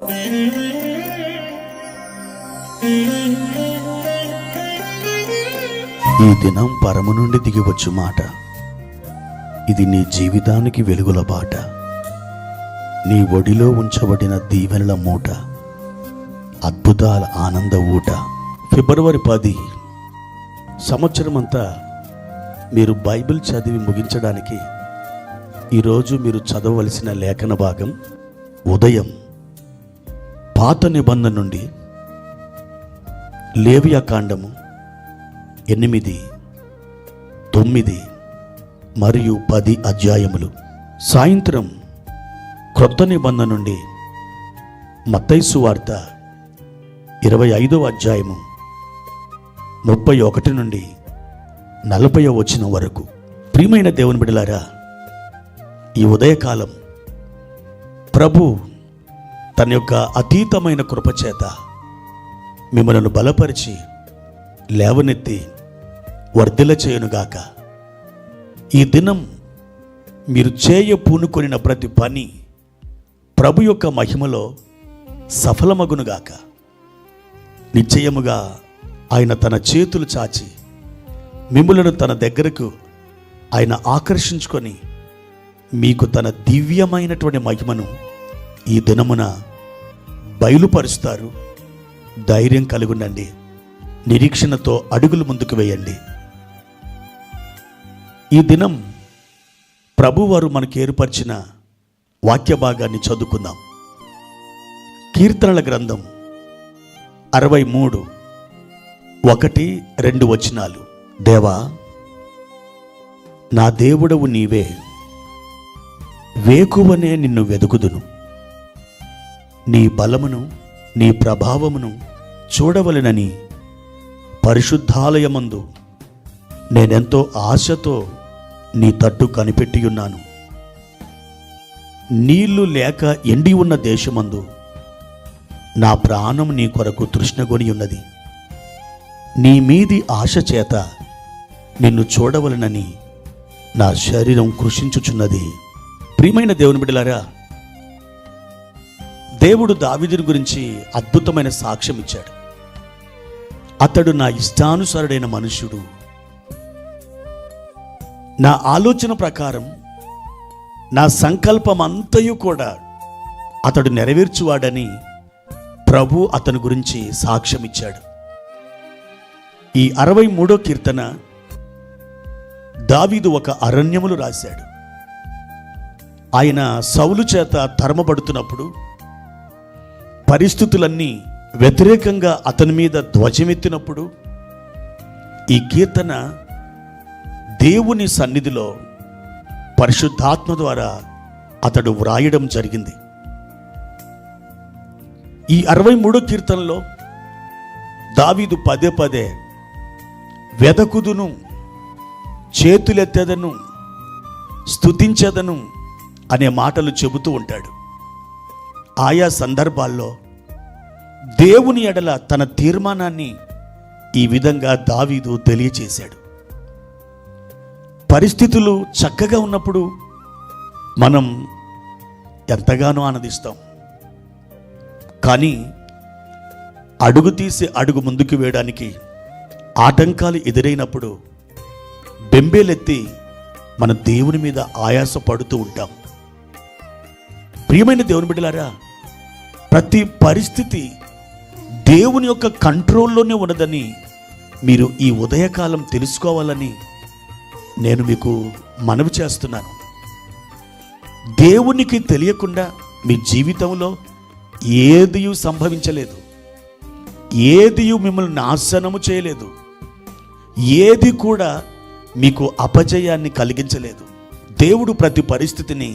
ఈ దినం పరము నుండి దిగివచ్చు మాట. ఇది నీ జీవితానికి వెలుగుల బాట. నీ ఒడిలో ఉంచబడిన దీవెనల మూట, అద్భుతాల ఆనంద ఊట. ఫిబ్రవరి 10 సంవత్సరమంతా మీరు బైబిల్ చదివి ముగించడానికి ఈరోజు మీరు చదవవలసిన లేఖన భాగం ఉదయం పాత నిబంధన నుండి లేవియాకాండము 8, 9 మరియు 10 అధ్యాయములు. సాయంత్రం క్రొత్త నిబంధన నుండి మత్తయి సువార్త 25వ అధ్యాయము 31 నుండి 40వ వచనం వరకు. ప్రియమైన దేవుని బిడ్డలారా, ఈ ఉదయకాలం ప్రభు తన యొక్క అతీతమైన కృపచేత మిమ్మల్ని బలపరిచి లేవనెత్తి వర్ధిల్ల చేయునుగాక. ఈ దినం మీరు పూనుకొనిన ప్రతి పని ప్రభు యొక్క మహిమలో సఫలమగునుగాక. నిశ్చయముగా ఆయన తన చేతులు చాచి మిమ్ములను తన దగ్గరకు ఆయన ఆకర్షించుకొని మీకు తన దివ్యమైనటువంటి మహిమను ఈ దినమున బయలుపరుస్తారు. ధైర్యం కలుగునండి, నిరీక్షణతో అడుగులు ముందుకు వేయండి. ఈ దినం ప్రభువారు మనకు ఏర్పరిచిన వాక్య భాగాన్ని చదువుకుందాం. కీర్తనల గ్రంథం 63, 1, 2 వచనాలు. దేవా, నా దేవుడవు నీవే, వేకువనే నిన్ను వెదుకుదును. నీ బలమును నీ ప్రభావమును చూడవలెనని పరిశుద్ధాలయమందు నేనెంతో ఆశతో నీ తట్టు కనిపెట్టియున్నాను. నీళ్లు లేక ఎండి ఉన్న దేశమందు నా ప్రాణం నీ కొరకు తృష్ణగొని ఉన్నది. నీ మీది ఆశ చేత నిన్ను చూడవలనని నా శరీరం కృషించుచున్నది. ప్రియమైన దేవుని బిడ్డలారా, దేవుడు దావీదుని గురించి అద్భుతమైన సాక్ష్యం ఇచ్చాడు. అతడు నా ఇష్టానుసారుడైన మనుష్యుడు, నా ఆలోచన ప్రకారం నా సంకల్పం అంతయు కూడా అతడు నెరవేర్చువాడని ప్రభు అతని గురించి సాక్ష్యం ఇచ్చాడు. ఈ 63వ కీర్తన దావీదు ఒక అరణ్యములు రాశాడు. ఆయన సౌలు చేత తరమబడుతున్నప్పుడు పరిస్థితులన్నీ వ్యతిరేకంగా అతని మీద ధ్వజమెత్తినప్పుడు ఈ కీర్తన దేవుని సన్నిధిలో పరిశుద్ధాత్మ ద్వారా అతడు వ్రాయడం జరిగింది. ఈ 63వ కీర్తనలో దావీదు పదే పదే వెదకుదును, చేతులెత్తెదను, స్తుతించెదను అనే మాటలు చెబుతూ ఉంటాడు. ఆయా సందర్భాల్లో దేవుని ఎడల తన తీర్మానాన్ని ఈ విధంగా దావీదు తెలియచేశాడు. పరిస్థితులు చక్కగా ఉన్నప్పుడు మనం ఎంతగానో ఆనందిస్తాం. కానీ అడుగు తీసి అడుగు ముందుకు వేయడానికి ఆటంకాలు ఎదురైనప్పుడు బెంబేలెత్తి మన దేవుని మీద ఆయాస పడుతూ ఉంటాం. ప్రియమైన దేవుని బిడ్డలారా, ప్రతి పరిస్థితి దేవుని యొక్క కంట్రోల్లోనే ఉన్నదని మీరు ఈ ఉదయకాలం తెలుసుకోవాలని నేను మీకు మనవి చేస్తున్నాను. దేవునికి తెలియకుండా మీ జీవితంలో ఏదియూ సంభవించలేదు, ఏదియూ మిమ్మల్ని నాశనము చేయలేదు, ఏది కూడా మీకు అపజయాన్ని కలిగించలేదు. దేవుడు ప్రతి పరిస్థితిని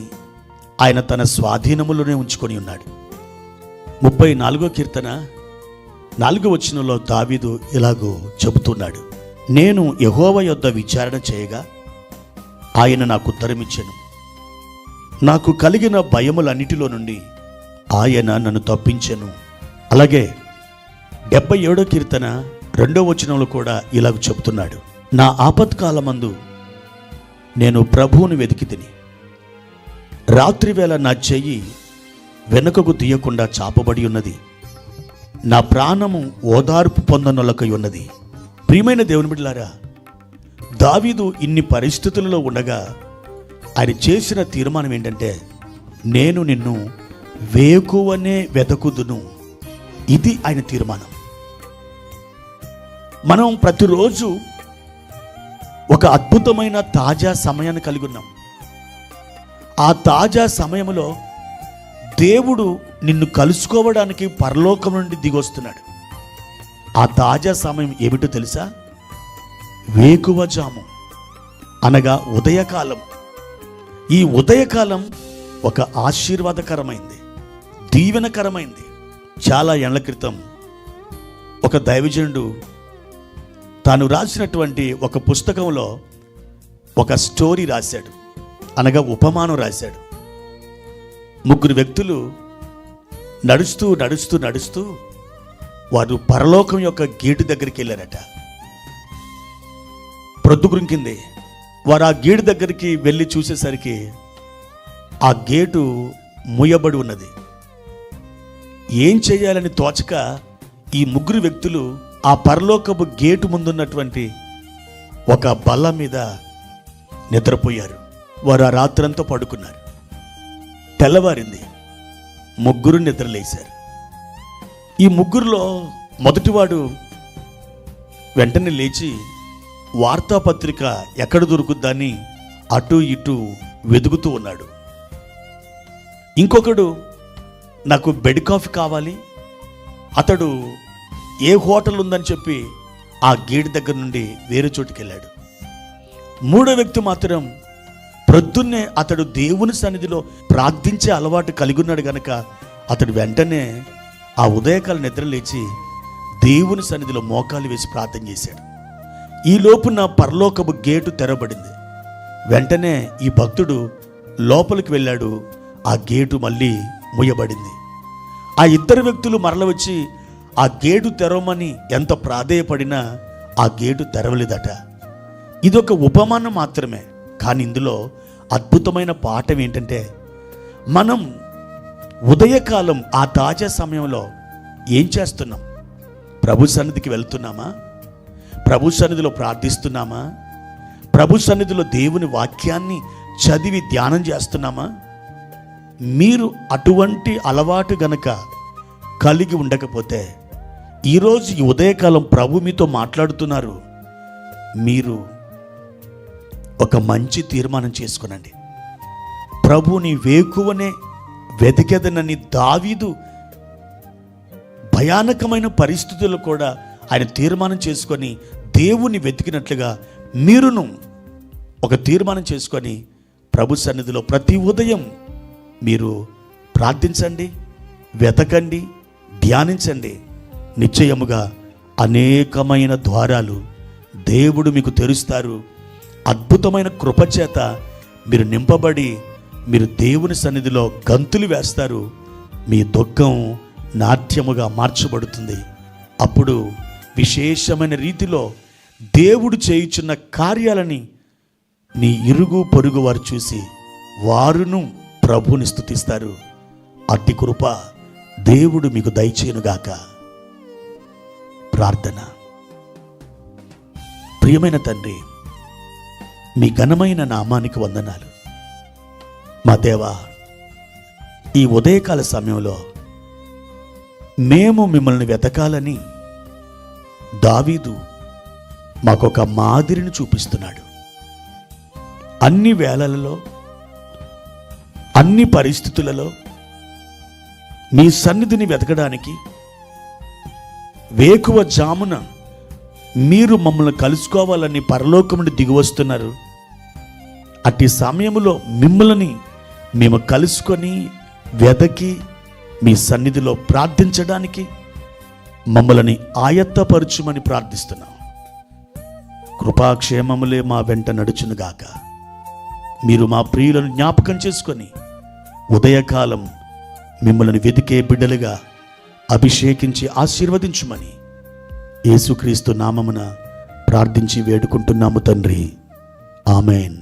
ఆయన తన స్వాధీనములోనే ఉంచుకొని ఉన్నాడు. 34వ కీర్తన 4వ వచనంలో దావీదు ఇలాగో చెబుతున్నాడు. నేను యెహోవా యొద్ద విచారణ చేయగా ఆయన నాకు ఉత్తరమిచ్చెను. నాకు కలిగిన భయములన్నిటిలో నుండి ఆయన నన్ను తప్పించెను. అలాగే 77వ కీర్తన 2వ వచనంలో కూడా ఇలాగ చెబుతున్నాడు. నా ఆపత్కాలమందు నేను ప్రభువుని వెతికి తిని, రాత్రివేళ నా చెయ్యి వెనుకకు తీయకుండా చాపబడి ఉన్నది. నా ప్రాణము ఓదార్పు పొందనొలకై ఉన్నది. ప్రియమైన దేవుని బిడ్డలారా, దావీదు ఇన్ని పరిస్థితులలో ఉండగా ఆయన చేసిన తీర్మానం ఏంటంటే, నేను నిన్ను వేకువనే వెదకుదును. ఇది ఆయన తీర్మానం. మనం ప్రతిరోజు ఒక అద్భుతమైన తాజా సమయాన్ని కలిగి ఉన్నాం. ఆ తాజా సమయంలో దేవుడు నిన్ను కలుసుకోవడానికి పరలోకం నుండి దిగొస్తున్నాడు. ఆ తాజా సమయం ఏమిటో తెలుసా? వేకువజాము, అనగా ఉదయకాలం. ఈ ఉదయకాలం ఒక ఆశీర్వాదకరమైంది, దీవెనకరమైంది. చాలా ఏళ్ల క్రితం ఒక దైవజనుడు తాను రాసినటువంటి ఒక పుస్తకంలో ఒక స్టోరీ రాశాడు, అనగా ఉపమానం రాశాడు. ముగ్గురు వ్యక్తులు నడుస్తూ నడుస్తూ నడుస్తూ వారు పరలోకం యొక్క గేటు దగ్గరికి వెళ్ళారట. ప్రొద్దుగురింకింది. వారు ఆ గేటు దగ్గరికి వెళ్ళి చూసేసరికి ఆ గేటు మూయబడి ఉన్నది. ఏం చేయాలని తోచక ఈ ముగ్గురు వ్యక్తులు ఆ పరలోకపు గేటు ముందున్నటువంటి ఒక బల్ల మీద నిద్రపోయారు. వారు ఆ రాత్రంతా పడుకున్నారు. తెల్లవారింది. ముగ్గురు నిద్రలేశారు. ఈ ముగ్గురులో మొదటివాడు వెంటనే లేచి వార్తాపత్రిక ఎక్కడ దొరుకుద్దని అటు ఇటు వెతుకుతూ ఉన్నాడు. ఇంకొకడు నాకు బెడ్ కాఫీ కావాలి, అతడు ఏ హోటల్ ఉందని చెప్పి ఆ గేట్ దగ్గర నుండి వేరే చోటుకి వెళ్ళాడు. మూడో వ్యక్తి మాత్రం ప్రొద్దున్నే అతడు దేవుని సన్నిధిలో ప్రార్థించే అలవాటు కలిగి ఉన్నాడు గనక అతడు వెంటనే ఆ ఉదయకాల నిద్ర లేచి దేవుని సన్నిధిలో మోకాలు వేసి ప్రార్థన చేశాడు. ఈ లోపున పరలోకపు గేటు తెరవబడింది. వెంటనే ఈ భక్తుడు లోపలికి వెళ్ళాడు. ఆ గేటు మళ్ళీ మూయబడింది. ఆ ఇద్దరు వ్యక్తులు మరల వచ్చి ఆ గేటు తెరవమని ఎంత ప్రాధేయపడినా ఆ గేటు తెరవలేదట. ఇదొక ఉపమానం మాత్రమే. కానీ ఇందులో అద్భుతమైన పాఠం ఏంటంటే, మనం ఉదయకాలం ఆ తాజా సమయంలో ఏం చేస్తున్నాం? ప్రభు సన్నిధికి వెళ్తున్నామా? ప్రభు సన్నిధిలో ప్రార్థిస్తున్నామా? ప్రభు సన్నిధిలో దేవుని వాక్యాన్ని చదివి ధ్యానం చేస్తున్నామా? మీరు అటువంటి అలవాటు గనక కలిగి ఉండకపోతే, ఈరోజు ఈ ఉదయకాలం ప్రభు మీతో మాట్లాడుతున్నారు. మీరు ఒక మంచి తీర్మానం చేసుకునండి. ప్రభుని వేకువనే వెతికెదనని దావీదు భయానకమైన పరిస్థితుల్లో కూడా ఆయన తీర్మానం చేసుకొని దేవుని వెతికినట్లుగా మీరును ఒక తీర్మానం చేసుకొని ప్రభు సన్నిధిలో ప్రతి ఉదయం మీరు ప్రార్థించండి, వెతకండి, ధ్యానించండి. నిశ్చయముగా అనేకమైన ద్వారాలు దేవుడు మీకు తెరుస్తారు. అద్భుతమైన కృపచేత మీరు నింపబడి మీరు దేవుని సన్నిధిలో గంతులు వేస్తారు. మీ దుఃఖం నాట్యముగా మార్చబడుతుంది. అప్పుడు విశేషమైన రీతిలో దేవుడు చేయుచున్న కార్యాలని నీ ఇరుగు పొరుగు వారు చూసి వారును ప్రభుని స్తుతిస్తారు. అట్టి కృప దేవుడు మీకు దయచేయునుగాక. ప్రార్థన. ప్రియమైన తండ్రి, మీ ఘనమైన నామానికి వందనాలు. మా దేవా, ఈ ఉదయకాల సమయంలో మేము మిమ్మల్ని వెతకాలని దావీదు మాకొక మాదిరిని చూపిస్తున్నాడు. అన్ని వేళలలో, అన్ని పరిస్థితులలో మీ సన్నిధిని వెతకడానికి వేకువ జామున మీరు మమ్మల్ని కలుసుకోవాలని పరలోకం నుండి దిగివస్తున్నారు. అట్టి సమయంలో మిమ్మల్ని మేము కలుసుకొని వెతకి మీ సన్నిధిలో ప్రార్థించడానికి మమ్మల్ని ఆయత్తపరచుమని ప్రార్థిస్తున్నాం. కృపాక్షేమములే మా వెంట నడుచునుగాక. మీరు మా ప్రియులను జ్ఞాపకం చేసుకొని ఉదయకాలం మిమ్మల్ని వెతికే బిడ్డలుగా అభిషేకించి ఆశీర్వదించుమని యేసుక్రీస్తు నామమున ప్రార్థించి వేడుకుంటున్నాము తండ్రి. ఆమెన్.